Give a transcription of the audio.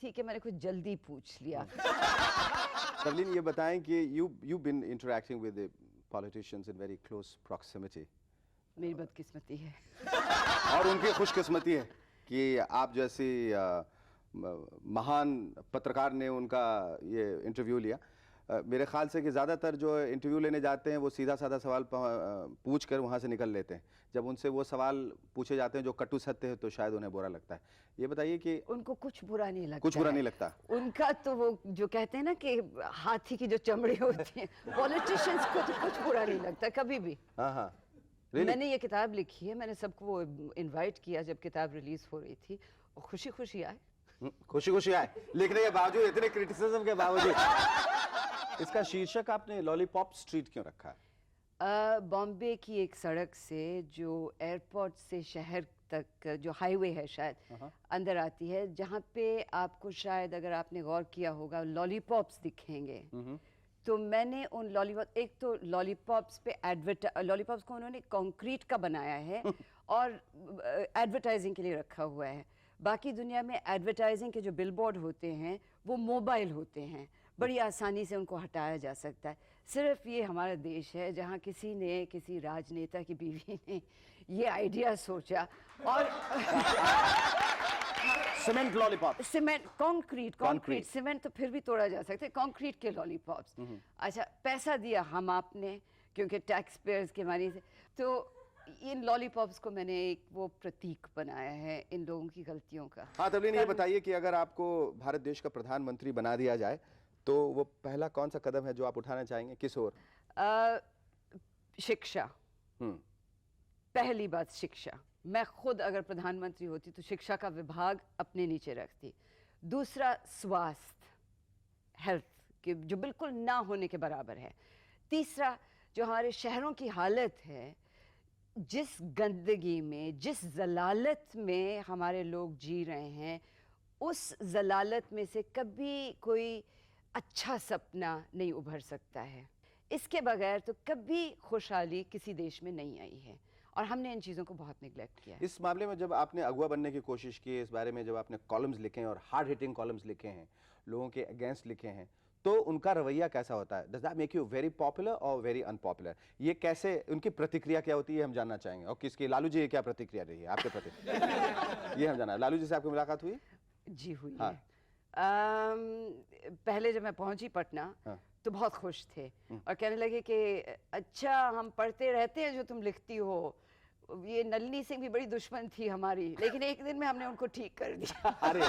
थी कि मैंने कुछ जल्दी पूछ लिया। तवलीन, ये बताएं कि you been interacting with the politicians in very close proximity. मेरी बदकिस्मती है। और उनकी खुशकिस्मती है कि आप जैसी महान पत्रकार ने उनका ये इंटरव्यू लिया। मेरे ख्याल से कि ज़्यादातर जो इंटरव्यू लेने जाते हैं वो सीधा साधा सवाल पूछ कर वहाँ से निकल लेते हैं। जब उनसे वो सवाल पूछे जाते हैं जो कटु सत्य है तो शायद उन्हें बुरा लगता है। ये बताइए कि उनको कुछ बुरा नहीं लगता। कुछ बुरा नहीं लगता उनका तो वो जो कहते हैं ना कि हाथी की जो चमड़ी होती है, पॉलिटिशियंस को तो कुछ बुरा नहीं लगता कभी भी। हाँ हाँ, मैंने ये किताब लिखी है, मैंने सबको वो इनवाइट किया जब किताब रिलीज हो रही थी, और खुशी खुशी आए। खुशी खुशी आए लिखने के बावजूद, इतने क्रिटिसिज्म के बावजूद। इसका शीर्षक आपने लॉलीपॉप स्ट्रीट क्यों रखा है? बॉम्बे की एक सड़क से जो एयरपोर्ट से शहर तक जो हाईवे है शायद अंदर आती है, जहाँ पे आपको शायद अगर आपने गौर किया होगा लॉलीपॉप्स दिखेंगे। तो मैंने उन एक तो लॉलीपॉप्स पे लॉलीपॉप्स को उन्होंने कंक्रीट का बनाया है और एडवर्टाइजिंग के लिए रखा हुआ है। बाकी दुनिया में एडवर्टाइजिंग के जो बिलबोर्ड होते हैं वो मोबाइल होते हैं, बड़ी आसानी से उनको हटाया जा सकता है। सिर्फ ये हमारा देश है जहाँ किसी राजनेता की बीवी ने ये आइडिया सोचा और cement lollipop, cement concrete cement तो फिर भी तोड़ा जा सकता है, कंक्रीट के लॉलीपॉप्स। अच्छा, पैसा दिया हम आपने क्योंकि टैक्स पेयर्स के मानी से, तो इन लॉलीपॉप्स को मैंने एक वो प्रतीक बनाया है इन लोगों की गलतियों का। हाँ तवलीन, ये बताइए कि अगर आपको भारत देश का प्रधानमंत्री बना दिया जाए तो वो पहला कौन सा कदम है जो आप उठाना चाहेंगे, किस ओर? शिक्षा। पहली बात शिक्षा। मैं खुद अगर प्रधानमंत्री होती तो शिक्षा का विभाग अपने नीचे रखती। दूसरा स्वास्थ्य, हेल्थ के जो बिल्कुल ना होने के बराबर है। तीसरा, जो हमारे शहरों की हालत है, जिस गंदगी में, जिस जलालत में हमारे लोग जी रहे हैं, उस जलालत में से कभी कोई अच्छा सपना नहीं उभर सकता है। इसके बगैर तो कभी खुशहाली किसी देश में नहीं आई है और हमने इन चीज़ों को बहुत निगलेक्ट किया है। इस मामले में जब आपने अगुआ बनने की कोशिश की, इस बारे में जब आपने कॉलम्स लिखे हैं और हार्ड हिटिंग कॉलम्स लिखे हैं, लोगों के अगेंस्ट लिखे हैं, तो उनका रवैया कैसा होता है? Does that make you very popular और वेरी अनपॉपुलर? ये कैसे, उनकी प्रतिक्रिया क्या होती है हम जानना चाहेंगे। और किसकी, लालू जी क्या प्रतिक्रिया रही है आपके प्रति? ये हम जानना है। लालू जी से आपकी मुलाकात हुई? जी हुई हाँ। है। पहले जब मैं पहुंची पटना तो बहुत खुश थे और कहने लगे कि अच्छा हम पढ़ते रहते हैं जो तुम लिखती हो। ये नलिनी सिंह भी बड़ी दुश्मन थी हमारी, लेकिन एक दिन में हमने उनको ठीक कर दिया। अरे